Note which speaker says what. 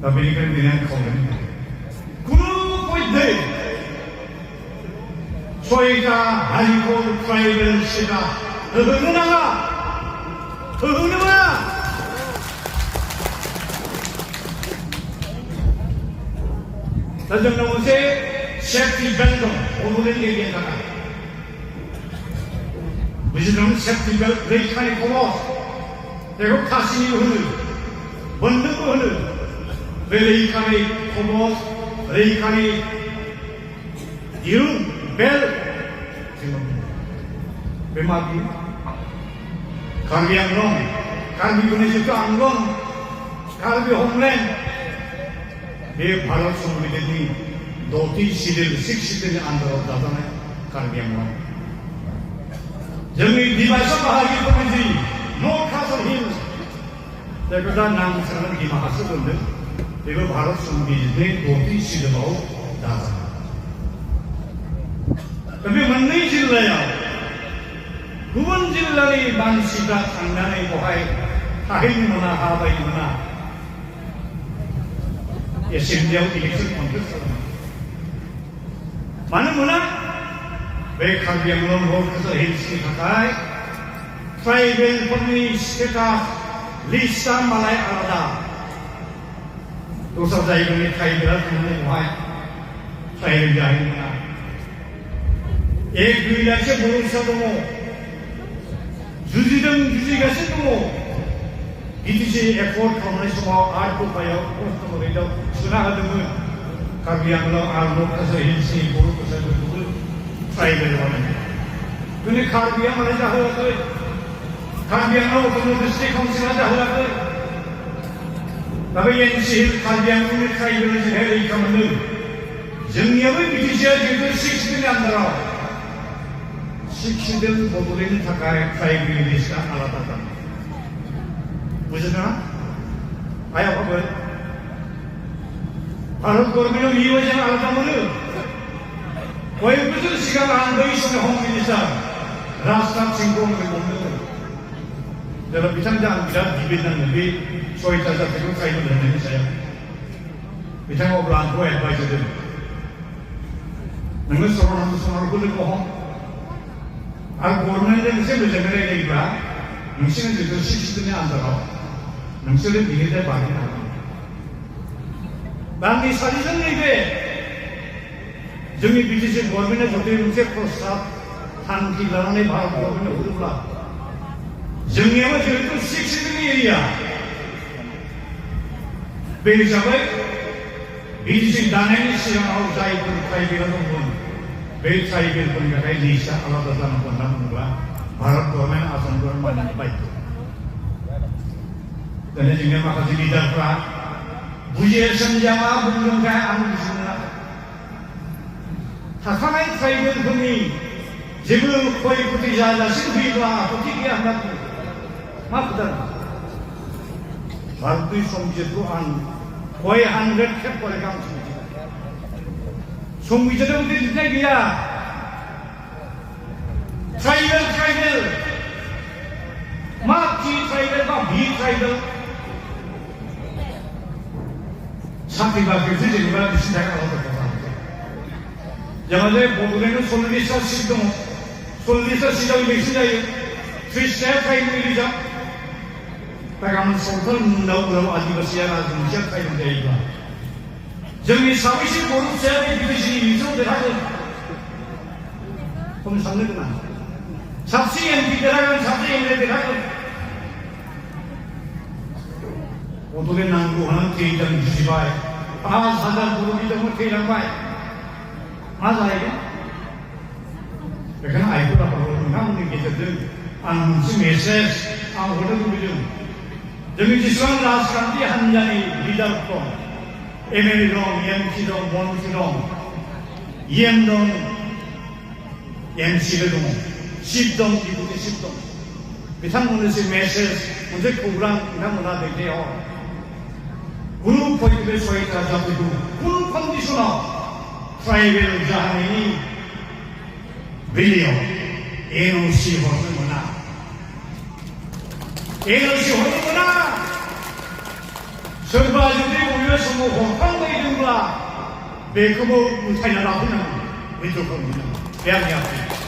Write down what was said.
Speaker 1: दा बेनिखायनो दिनै आं खावलायनो कुनु पयदे सयता हारिखौ ट्राइबेल स्टेटआ होनो नाङा होनोबा दा जोंनाव मोनसे सेफ्टि बेल्ट दं बड'लेण्ड एरियानि थाखाय बुजिदों सेफ्टि बेल्ट रैखानि कवच बेखौ खासिनि होनो बन्दुकबो होनो बे रैखानि कवच रैखानि दिरुं बेल्ट बे माबि कार्बि आंलं कार्बिफोरनि जिथु आंलं कार्बि हमलेण्ड बे भारत संबिधाननि 6थि सिडिउल 6 सिडिउलनि आन्दाराव दाजानाय कार्बि आंलं जोंनि दिमासा बाहागिफोरनि जि नर्थ कासल हिल्स जायखौ दा नांसारनानै दिमाहासो दोनदों बेबो भारत संबिधाननि 6थि सिडिउलाव दाजानाय दा बे मोननै जिल्लायाव गुबुन जिल्लानि मानसिफ्रा थांनानै बहाय थाहैनो मोना हाबायनो मोना एसेम्बलियाव इलेक्सन कन्टेस्ट खालामो मानो मोना बे कार्बि आंलं नर्थ कासल हिल्सनि थाखाय ट्राइबेलफोरनि स्टेटास लिस्टआ मालाय आलादा दस्रा जायगानि ट्राइबेला थांनानै बहाय ट्राइबेल जाहैनो मोना 1-2 लाखसो बर'सा दङ जुजिगासिनो दङ बिटिसि एकर्ड खालामनाय समाव आर्ट दफायाव कन्स्टिटिउसनाव सोना होदोंमोन कार्बि आंलं आरो नर्थ कासल हिल्सनि बर' कसारिफोरखौबो ट्राइबेल बानायदों दिनै कार्बिया मालाय जाहोआखै कार्बि आंलं अट'न'मास डिस्ट्रिक्ट काउन्सिलआ जाहोआखै दा बे एनसि हिल कार्बि आंलंनि ट्राइबेल जेरैहाय रैखा मोनदों जोंनियाबो बिटिसिआ जिहेतु 6 सिडिउलनि आन्दाराव 6 सिडिउल बड'लेण्डनि थाखाय ट्राइबेल लिस्टआ आलादा जादों बुजिदोंना आइ आफाफोर भारत गभर्नमेन्टआव इउएसएन आलादा मोनो कय बोसोर सिगां आं बै समनि हम मिनिस्टार राजनाथ सिंहखौ बुंदोंमोन जेब्ला बिथांजों आं बिराद डिबेट नांदों बे 6टा जातिखौ ट्राइबेल होननायनि सायाव बिथाङा अब्ला आंखौ एडभाइस होदों नोङो सर्बानन्द सन'वालखौ लोगो हम आरो गभर्नमेन्टजों मोनसे मोजाङै रायज्लायोब्ला नोंसोरनि जिथु 6 सिडिउलनि आन्दाराव नोंसोरो बिनिफ्राय बारग'नो हागोन दा आंनि साजेसन नैबे जोंनि बिटिसि गभर्नमेन्टआ जुदि मोनसे प्रस्ताब थांखि लानानै भारत गभर्नमेन्टआव हरोब्ला जोंनियाबो जिहेतु 6 सिडिउलनि एरिया बे हिसाबै बिटिसि दानायनि सिगाङाव जायफोर ट्राइबेला दंमोन बे ट्राइबेलफोरनि थाखाय लिस्टआ आलादा जानांगौ होनना बुङोब्ला भारत गभर्नमेन्ट आसाम गभर्नमेन्ट मानिनो बाध्य दिनै जोंनि माखासे लिडारफ्रा बुजिया सोमजिया मा बुंदोंथाय आं बुजिनो मोनाखै थाखानाय ट्राइबेलफोरनि जेबो खय खथि जाजासिम फैयोब्ला आपत्ति गैया होनना बुङो मा खोथा भारतनि संबिजितखौ आं 100 खेब फरायखा आं संबिजितआव बिदि लिरनाय गैया ट्राइबेल मा टि ट्राइबेल बा भि ट्राइबेल साख्रि बाख्रिसो जेनेबा बिसिनि थाखाय आलादा खालामो जोंहा जे बड'लेण्डआव 40टा सिट दङ 40टा सिटआव इलेक्सन जायो 30टा ट्राइबेल रिजार्भ दा गाबोन सावथाल मुलुगाव आदिबासिया राजबंसिया ट्राइबेल जायोब्ला जोंनि साबैसे बर' फिसाया बे बिटिसिनि इलेक्सनाव देरहागोन खम साननो गोनां साबसे एमपि देरहागोन साबसे एमएलए देरहागोन बड'लेण्ड नांगौ होननानै थैदों बुजिबाय 5,000 बर' बिदाफोर थैलांबाय मा जाहैगोन बेखायनो आइफोर आफादफोर नोंथांमोननि गेजेरजों आं मोनसे मेसेज आं हरनो लुबैदों जोंनि जेसेबां राजखान्थि हान्जानि लिडार दं एमएलए दं एमपि दं मन्त्रि दं इएम दं एमसिबो दङ चिफ दं डिपुटि चिफ दं बिथांमोननोसो मेसेज मोनसे खौरां बिथांमोनहा दैथायहर कुनु बे 6टा जातिखौ कुनु कन्डिसनाव ट्राइबेल जानायनि बेलायाव एनअसि हरनो मोना सोरबा जुदि बबे समाव हरफ्लांबायदोंब्ला बेखौबो उथायना लाफैनांगौ, रिजल्टखौ मोननांगौ। बे आंनि आखु।